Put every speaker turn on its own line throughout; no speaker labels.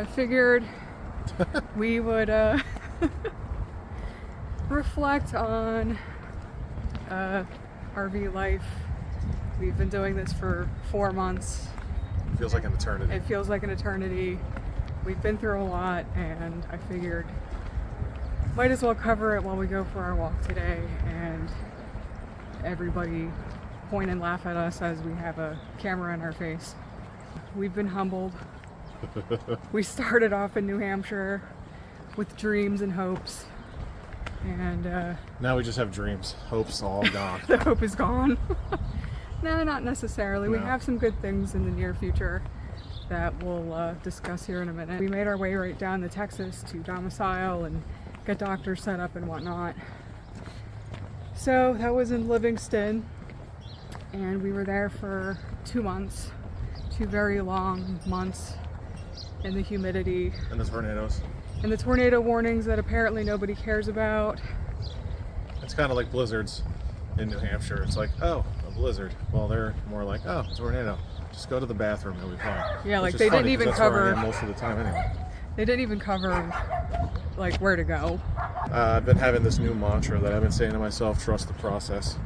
I figured we would reflect on RV life. We've been doing this for 4 months.
Feels like an eternity.
It feels like an eternity. We've been through a lot, and I figured might as well cover it while we go for our walk today, and everybody point and laugh at us as we have a camera in our face. We've been humbled. We started off in New Hampshire with dreams and hopes, and
now we just have dreams. Hope's all gone.
the hope is gone. No, not necessarily.
No.
We have some good things in the near future that we'll discuss here in a minute. We made our way right down to Texas to domicile and get doctors set up and whatnot. So that was in Livingston, and we were there for 2 months, 2 very long months in the humidity.
And the tornadoes.
And the tornado warnings that apparently nobody cares about.
It's kind of like blizzards in New Hampshire. It's like, oh, a blizzard. Well, they're more like, oh, a tornado. Just go to the bathroom, you'll be fine.
Yeah, like
Which is
they didn't
funny, 'cause
even
that's where
cover.
I am most of the time anyway.
They didn't even cover like where to go.
I've been having this new mantra that I've been saying to myself: trust the process.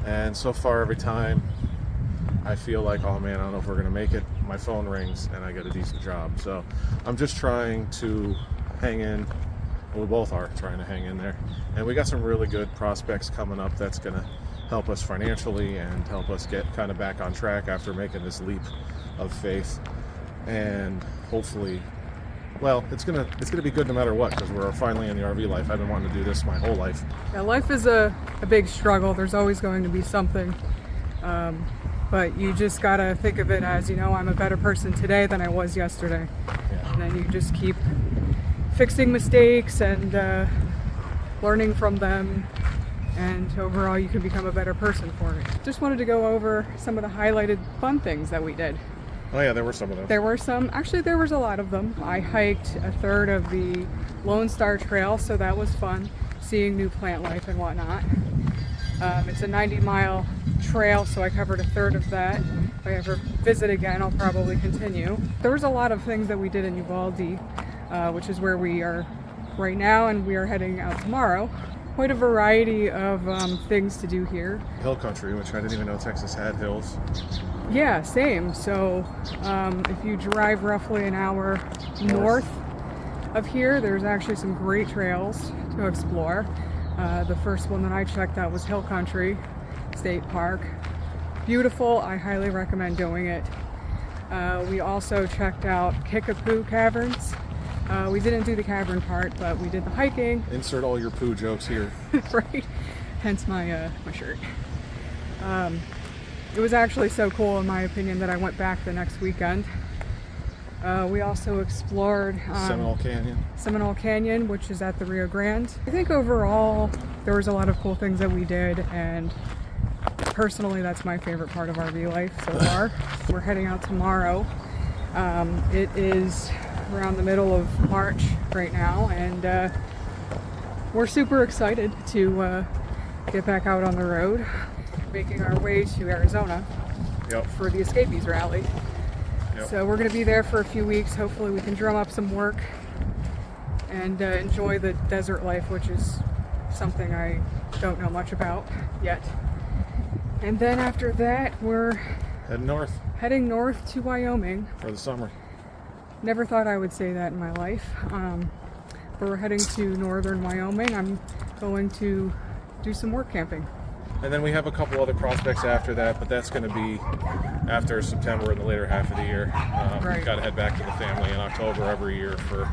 And so far, every time I feel like, oh man, I don't know if we're gonna make it, my phone rings and I get a decent job. So I'm just trying to hang in. We both are trying to hang in there, and we got some really good prospects coming up that's gonna help us financially and help us get kind of back on track after making this leap of faith. And hopefully, well, it's gonna be good no matter what, because we're finally in the RV life. I've been wanting to do this my whole life.
Yeah, life is a big struggle. There's always going to be something. But you just gotta think of it as, you know, I'm a better person today than I was yesterday.
Yeah.
And then you just keep fixing mistakes and learning from them. And overall, you can become a better person for it. Just wanted to go over some of the highlighted fun things that we did.
Oh yeah, there were some of those.
There were some, actually there was a lot of them. I hiked a third of the Lone Star Trail, so that was fun, seeing new plant life and whatnot. It's a 90-mile trail, so I covered a third of that. If I ever visit again, I'll probably continue. There was a lot of things that we did in Uvalde, which is where we are right now, and we are heading out tomorrow. Quite a variety of things to do here.
Hill country, which I didn't even know Texas had hills.
Yeah, same. So if you drive roughly an hour north of here, there's actually some great trails to explore. The first one that I checked out was Hill Country State Park. Beautiful. I highly recommend doing it. We also checked out Kickapoo Caverns. We didn't do the cavern part, but we did the hiking.
Insert all your poo jokes here.
Right, hence my my shirt. It was actually so cool, in my opinion, that I went back the next weekend. We also explored Seminole Canyon, which is at the Rio Grande. I think overall there was a lot of cool things that we did, and personally that's my favorite part of RV life so far. We're heading out tomorrow. It is around the middle of March right now, and we're super excited to get back out on the road, making our way to Arizona for the Escapees rally. So we're going to be there for a few weeks. Hopefully we can drum up some work and enjoy the desert life, which is something I don't know much about yet. And then after that, we're heading north to Wyoming
for the summer.
Never thought I would say that in my life. But we're heading to northern Wyoming. I'm going to do some work camping.
And then we have a couple other prospects after that, but that's going to be after September in the later half of the year.
Right.
Got to head back to the family in October every year for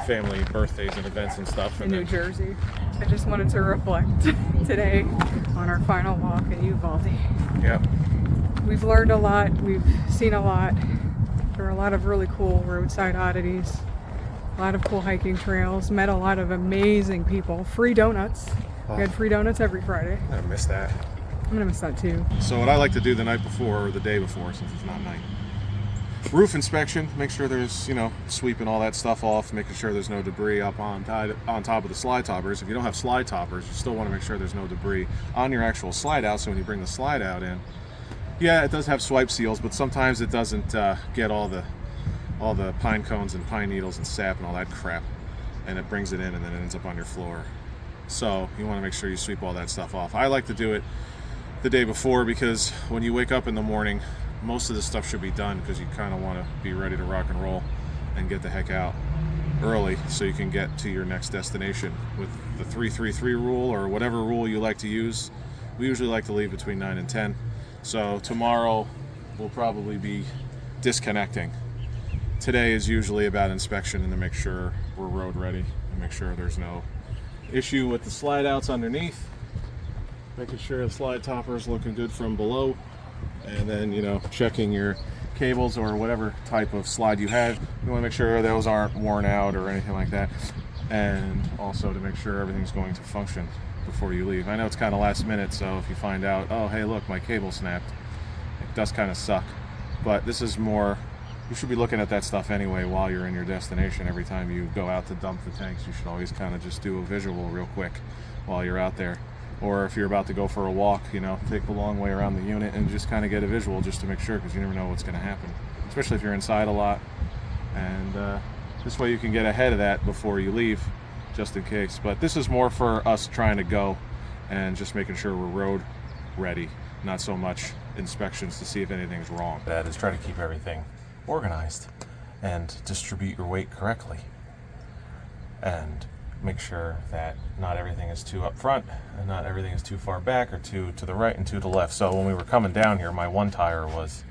family birthdays and events and stuff.
In New Jersey. I just wanted to reflect today on our final walk in Uvalde.
Yeah.
We've learned a lot. We've seen a lot. There are a lot of really cool roadside oddities. A lot of cool hiking trails. Met a lot of amazing people. Free donuts. We had free donuts every Friday.
I missed that.
I'm gonna miss that too.
So what I like to do the night before or the day before, since it's not night, roof inspection. Make sure there's, sweeping all that stuff off, making sure there's no debris up on top of the slide toppers. If you don't have slide toppers, you still want to make sure there's no debris on your actual slide out. So when you bring the slide out in, yeah, it does have swipe seals, but sometimes it doesn't get all the all the pine cones and pine needles and sap and all that crap, and it brings it in and then it ends up on your floor. So you want to make sure you sweep all that stuff off. I like to do it the day before because when you wake up in the morning, most of the stuff should be done because you kind of want to be ready to rock and roll and get the heck out early so you can get to your next destination. With the 3-3-3 rule or whatever rule you like to use, we usually like to leave between 9 and 10. So tomorrow we'll probably be disconnecting. Today is usually about inspection and to make sure we're road ready and make sure there's no issue with the slide outs underneath, making sure the slide topper is looking good from below, and then, you know, checking your cables or whatever type of slide you have. You want to make sure those aren't worn out or anything like that, and also to make sure everything's going to function before you leave. I know it's kind of last minute, so if you find out, oh hey look, my cable snapped, it does kind of suck, but this is more, you should be looking at that stuff anyway while you're in your destination. Every time you go out to dump the tanks, you should always kind of just do a visual real quick while you're out there. Or if you're about to go for a walk, you know, take the long way around the unit and just kind of get a visual just to make sure, because you never know what's going to happen, especially if you're inside a lot. And this way you can get ahead of that before you leave, just in case. But this is more for us trying to go and just making sure we're road ready, not so much inspections to see if anything's wrong.
That is try to keep everything organized and distribute your weight correctly, and make sure that not everything is too up front and not everything is too far back or too to the right and to the left. So when we were coming down here, my one tire was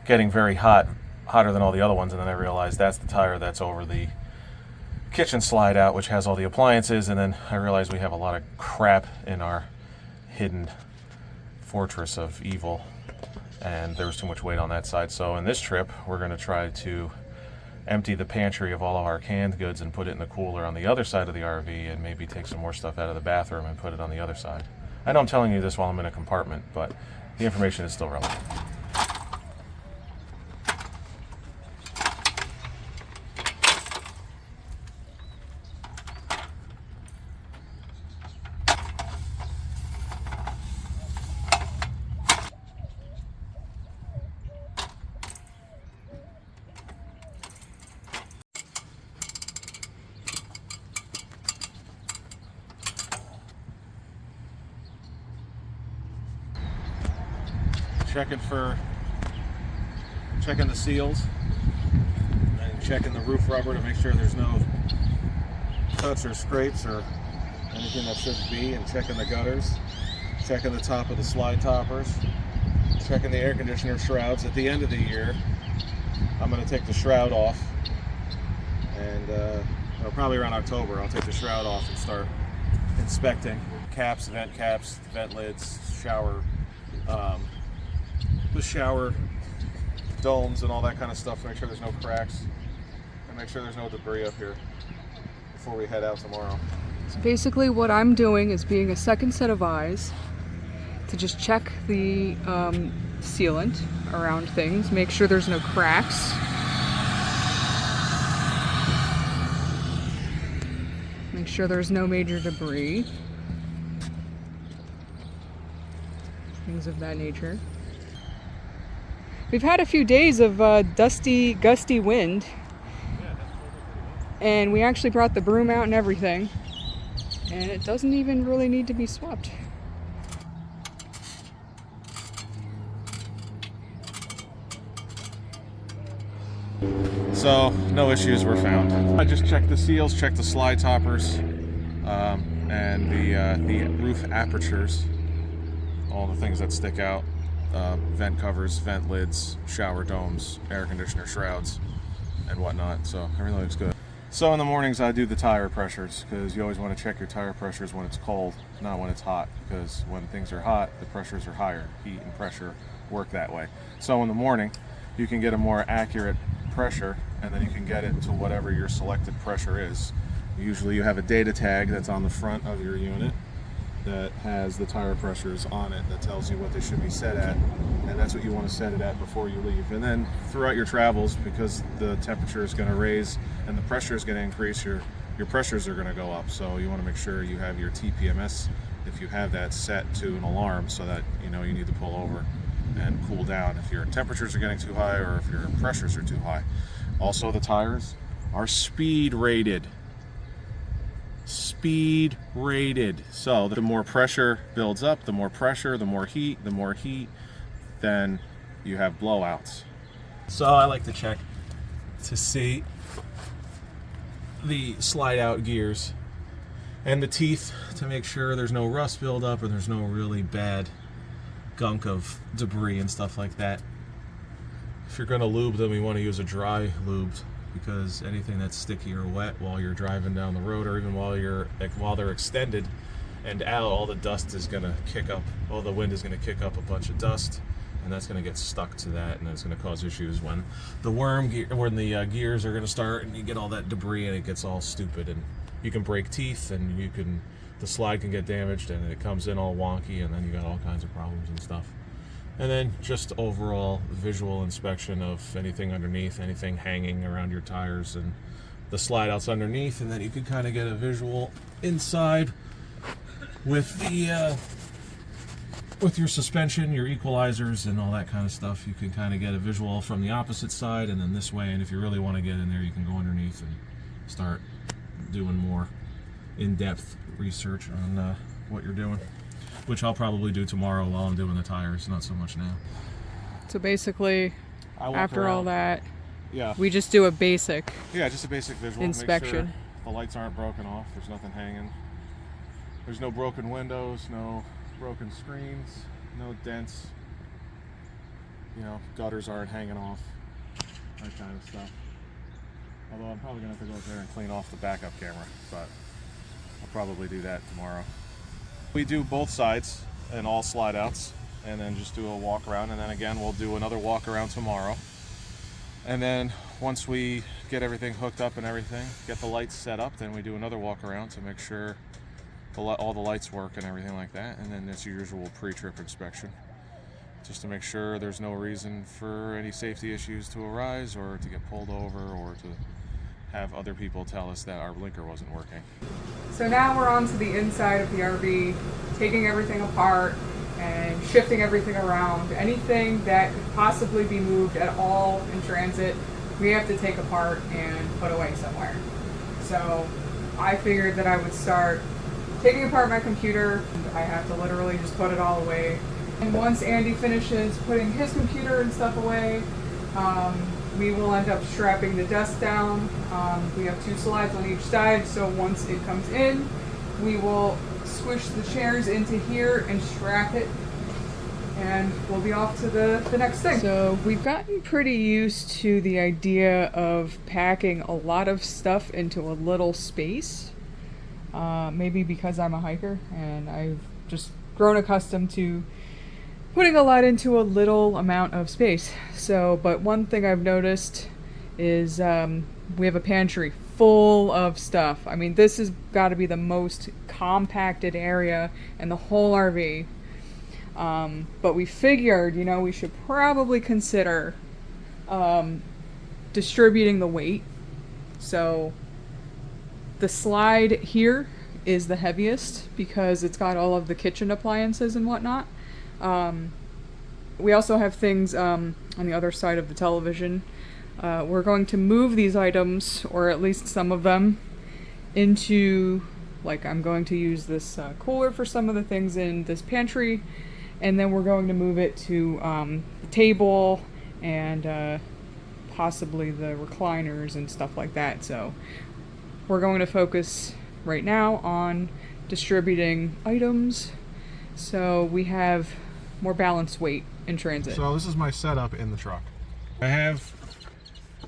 getting very hot, hotter than all the other ones, and then I realized that's the tire that's over the kitchen slide out, which has all the appliances, and then I realized we have a lot of crap in our hidden fortress of evil, and there was too much weight on that side. So in this trip, we're going to try to empty the pantry of all of our canned goods and put it in the cooler on the other side of the RV, and maybe take some more stuff out of the bathroom and put it on the other side. I know I'm telling you this while I'm in a compartment, but the information is still relevant.
Checking the seals and checking the roof rubber to make sure there's no cuts or scrapes or anything that shouldn't be, and checking the gutters, checking the top of the slide toppers, checking the air conditioner shrouds. At the end of the year, I'm going to take the shroud off, and probably around October I'll take the shroud off and start inspecting caps, vent lids, the shower domes and all that kind of stuff to make sure there's no cracks and make sure there's no debris up here before we head out tomorrow.
So basically what I'm doing is being a second set of eyes to just check the sealant around things, make sure there's no cracks. Make sure there's no major debris. Things of that nature. We've had a few days of dusty, gusty wind, and we actually brought the broom out and everything, and it doesn't even really need to be swept.
So no issues were found. I just checked the seals, checked the slide toppers, and the roof apertures, all the things that stick out. Vent covers, vent lids, shower domes, air conditioner shrouds, and whatnot. So everything looks good. So in the mornings I do the tire pressures, because you always want to check your tire pressures when it's cold, not when it's hot, because when things are hot, the pressures are higher. Heat and pressure work that way. So in the morning, you can get a more accurate pressure, and then you can get it to whatever your selected pressure is. Usually you have a data tag that's on the front of your unit that has the tire pressures on it that tells you what they should be set at, and that's what you want to set it at before you leave. And then throughout your travels, because the temperature is going to raise and the pressure is going to increase, your pressures are going to go up. So you want to make sure you have your TPMS, if you have that, set to an alarm so that you know you need to pull over and cool down if your temperatures are getting too high or if your pressures are too high. Also, the tires are speed rated. Speed rated. So the more pressure builds up, the more pressure, the more heat, then you have blowouts. So I like to check to see the slide out gears and the teeth to make sure there's no rust buildup or there's no really bad gunk of debris and stuff like that. If you're going to lube them, you want to use a dry lube, because anything that's sticky or wet while you're driving down the road, or even while they're extended and out, all the dust is going to kick up, all the wind is going to kick up a bunch of dust, and that's going to get stuck to that, and that's going to cause issues when the gears are going to start and you get all that debris and it gets all stupid, and you can break teeth, and the slide can get damaged, and it comes in all wonky, and then you got all kinds of problems and stuff. And then just overall visual inspection of anything underneath, anything hanging around your tires and the slide outs underneath, and then you can kind of get a visual inside with with your suspension, your equalizers, and all that kind of stuff. You can kind of get a visual from the opposite side and then this way, and if you really want to get in there, you can go underneath and start doing more in-depth research on what you're doing, which I'll probably do tomorrow while I'm doing the tires, not so much now.
So basically, after all that,
yeah,
we just do a basic
just a basic visual
inspection.
Make sure the lights aren't broken off, there's nothing hanging, there's no broken windows, no broken screens, no dents, gutters aren't hanging off, that kind of stuff. Although I'm probably going to have to go up there and clean off the backup camera, but I'll probably do that tomorrow. We do both sides and all slide outs, and then just do a walk around, and then again we'll do another walk around tomorrow. And then once we get everything hooked up and everything, get the lights set up, then we do another walk around to make sure all the lights work and everything like that. And then it's your usual pre-trip inspection, just to make sure there's no reason for any safety issues to arise, or to get pulled over, or to have other people tell us that our blinker wasn't working.
So now we're on to the inside of the RV, taking everything apart and shifting everything around. Anything that could possibly be moved at all in transit, we have to take apart and put away somewhere. So I figured that I would start taking apart my computer. I have to literally just put it all away. And once Andy finishes putting his computer and stuff away, we will end up strapping the desk down. We have 2 slides on each side, so once it comes in, we will squish the chairs into here and strap it, and we'll be off to the next thing. So we've gotten pretty used to the idea of packing a lot of stuff into a little space. Maybe because I'm a hiker and I've just grown accustomed to putting a lot into a little amount of space. So, but one thing I've noticed is we have a pantry full of stuff. I mean, this has got to be the most compacted area in the whole RV. But we figured, we should probably consider distributing the weight. So the slide here is the heaviest because it's got all of the kitchen appliances and whatnot. We also have things on the other side of the television. We're going to move these items, or at least some of them, into, I'm going to use this cooler for some of the things in this pantry, and then we're going to move it to the table and possibly the recliners and stuff like that. So we're going to focus right now on distributing items so we have more balanced weight in transit.
So this is my setup in the truck. I have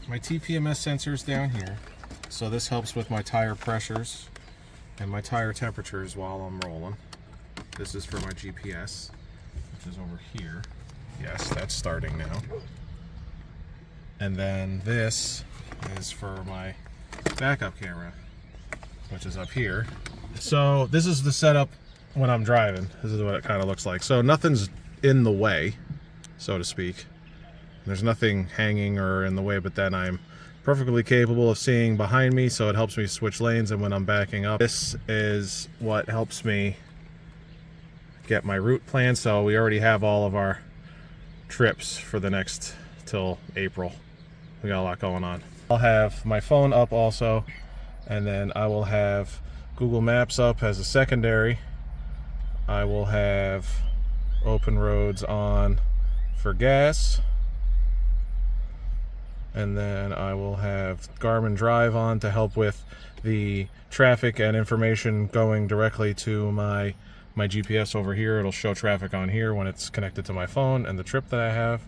my TPMS sensors down here, so this helps with my tire pressures and my tire temperatures while I'm rolling. This is for my GPS, which is over here. Yes, that's starting now. And then this is for my backup camera, which is up here. So this is the setup when I'm driving. This is what it kind of looks like. So nothing's in the way, so to speak. There's nothing hanging or in the way, but then I'm perfectly capable of seeing behind me, so it helps me switch lanes. And when I'm backing up, this is what helps me get my route plan. So we already have all of our trips for the next till April. We got a lot going on. I'll have my phone up also, and then I will have Google Maps up as a secondary. I will have Open Roads on for gas, and then I will have Garmin Drive on to help with the traffic and information going directly to my GPS over here. It'll show traffic on here when it's connected to my phone and the trip that I have.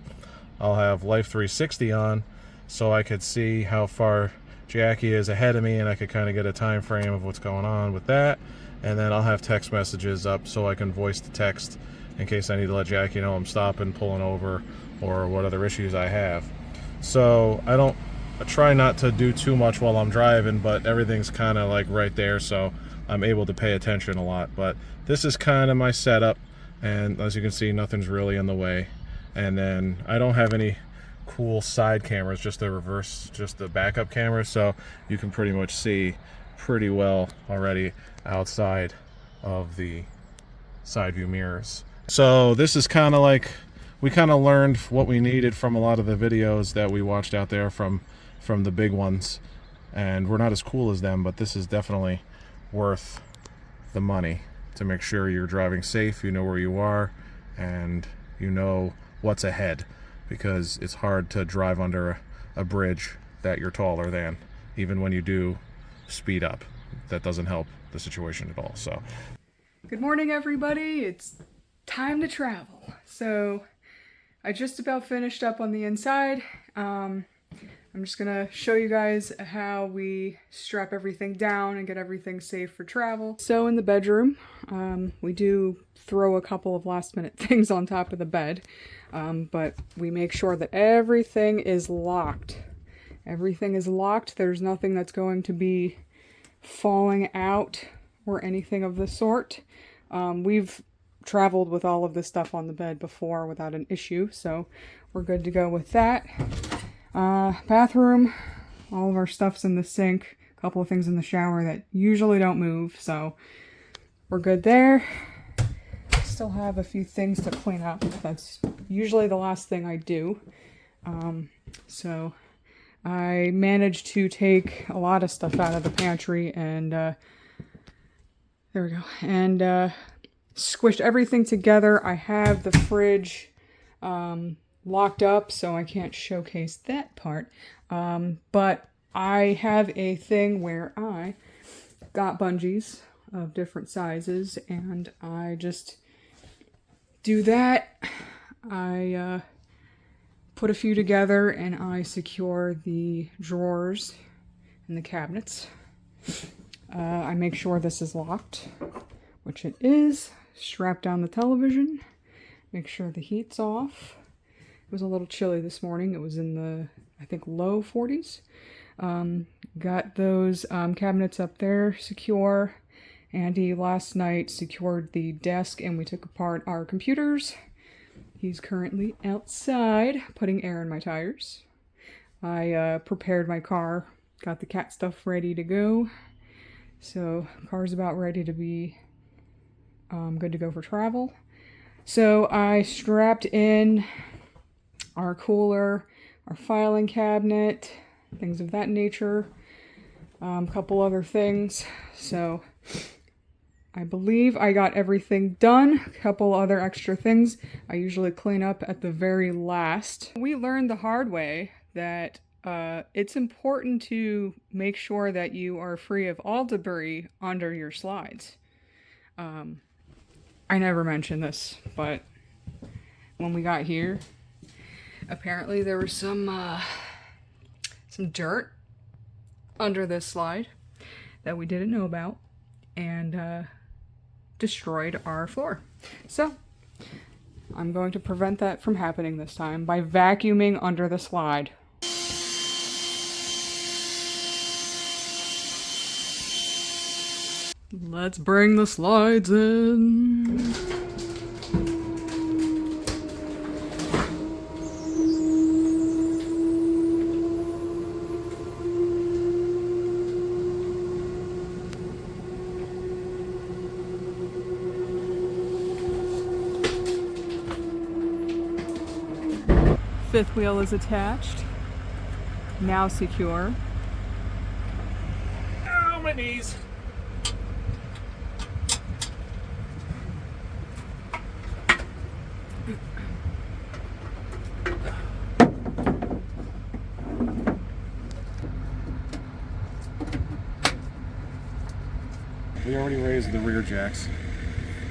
I'll have Life 360 on so I could see how far Jackie is ahead of me, and I could kind of get a time frame of what's going on with that. And then I'll have text messages up so I can voice the text in case I need to let Jackie know I'm stopping, pulling over, or what other issues I have. So I try not to do too much while I'm driving, but everything's kind of like right there, so I'm able to pay attention a lot. But this is kind of my setup, and as you can see, nothing's really in the way. And then I don't have any cool side cameras, just the backup camera, so you can pretty much see pretty well already outside of the side view mirrors. So this is kind of like, we kind of learned what we needed from a lot of the videos that we watched out there from the big ones, and we're not as cool as them, but this is definitely worth the money to make sure you're driving safe, you know where you are, and you know what's ahead, because it's hard to drive under a bridge that you're taller than. Even when you do speed up, that doesn't help the situation at all. So
good morning, everybody. It's time to travel. So I just about finished up on the inside. I'm just gonna show you guys how we strap everything down and get everything safe for travel. So in the bedroom, we do throw a couple of last minute things on top of the bed, but we make sure that everything is locked. Everything is locked. There's nothing that's going to be falling out or anything of the sort. We've traveled with all of this stuff on the bed before without an issue, so we're good to go with that. Bathroom, all of our stuff's in the sink, a couple of things in the shower that usually don't move, so we're good there. Still have a few things to clean up. That's usually the last thing I do. So I managed to take a lot of stuff out of the pantry, and there we go, and squished everything together. I have the fridge locked up, so I can't showcase that part, but I have a thing where I got bungees of different sizes, and I just do that. I put a few together, and I secure the drawers and the cabinets. I make sure this is locked, which it is. Strap down the television, make sure the heat's off. It was a little chilly this morning. It was in the, I think, low 40s. Got those cabinets up there secure. Andy last night secured the desk, and we took apart our computers. He's currently outside putting air in my tires. I prepared my car, got the cat stuff ready to go. So car's about ready to be good to go for travel. So I strapped in our cooler, our filing cabinet, things of that nature, a couple other things. So I believe I got everything done. A couple other extra things I usually clean up at the very last. We learned the hard way that it's important to make sure that you are free of all debris under your slides. I never mentioned this, but when we got here, apparently there was some dirt under this slide that we didn't know about, and destroyed our floor. So I'm going to prevent that from happening this time by vacuuming under the slide. Let's bring the slides in. Fifth wheel is attached. Now secure.
Ow, my knees. We already raised the rear jacks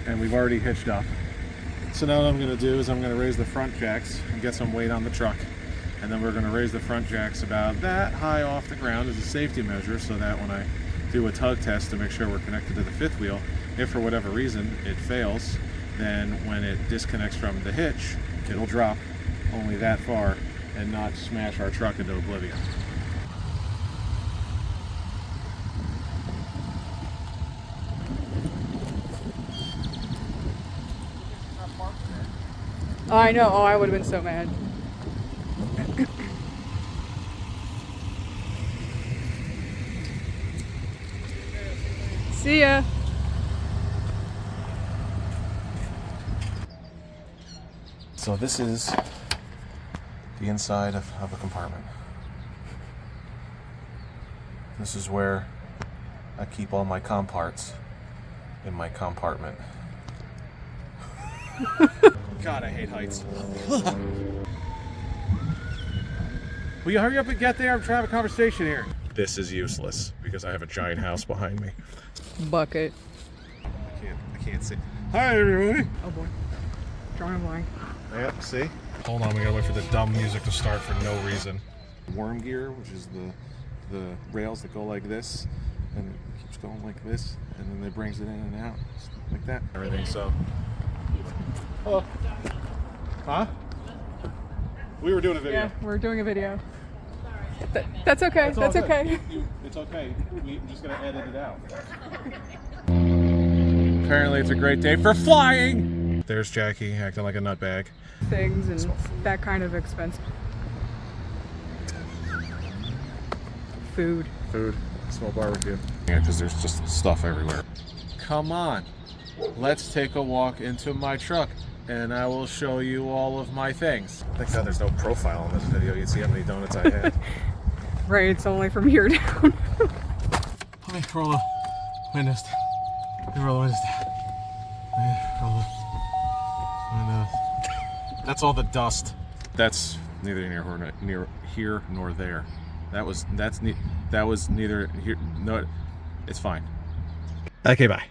and we've already hitched up. So now what I'm going to do is I'm going to raise the front jacks and get some weight on the truck. And then we're going to raise the front jacks about that high off the ground as a safety measure, so that when I do a tug test to make sure we're connected to the fifth wheel, if for whatever reason it fails, then when it disconnects from the hitch, it'll drop only that far and not smash our truck into oblivion.
Oh, I know. Oh, I would have been so mad. See ya.
So this is the inside of a compartment. This is where I keep all my com parts in my compartment.
God, I hate heights. Will you hurry up and get there? I'm trying to have a conversation here. This is useless because I have a giant house behind me.
Bucket.
I can't see. Hi, everybody.
Oh boy. Drawing a blank.
Yep, see? Hold on, we gotta wait for the dumb music to start for no reason. Worm gear, which is the rails that go like this, and it keeps going like this, and then it brings it in and out, just like that. Everything, so. Oh. Huh? We were doing a video.
Yeah, we're doing a video. That's okay.
That's
That's
all
okay.
It's okay. We're just gonna edit it out. Apparently it's a great day for flying! There's Jackie acting like a nutbag.
Things and that kind of expense. Food.
Small barbecue. Yeah, because there's just stuff everywhere. Come on. Let's take a walk into my truck and I will show you all of my things. Thank God there's no profile in this video. You'd see how many donuts I had.
Right, it's only from here down.
Let me roll the windows. Let me roll the windows down. Let me roll the windows. That's all the dust. That's neither here nor there. That was neither here. No, it's fine. Okay, bye.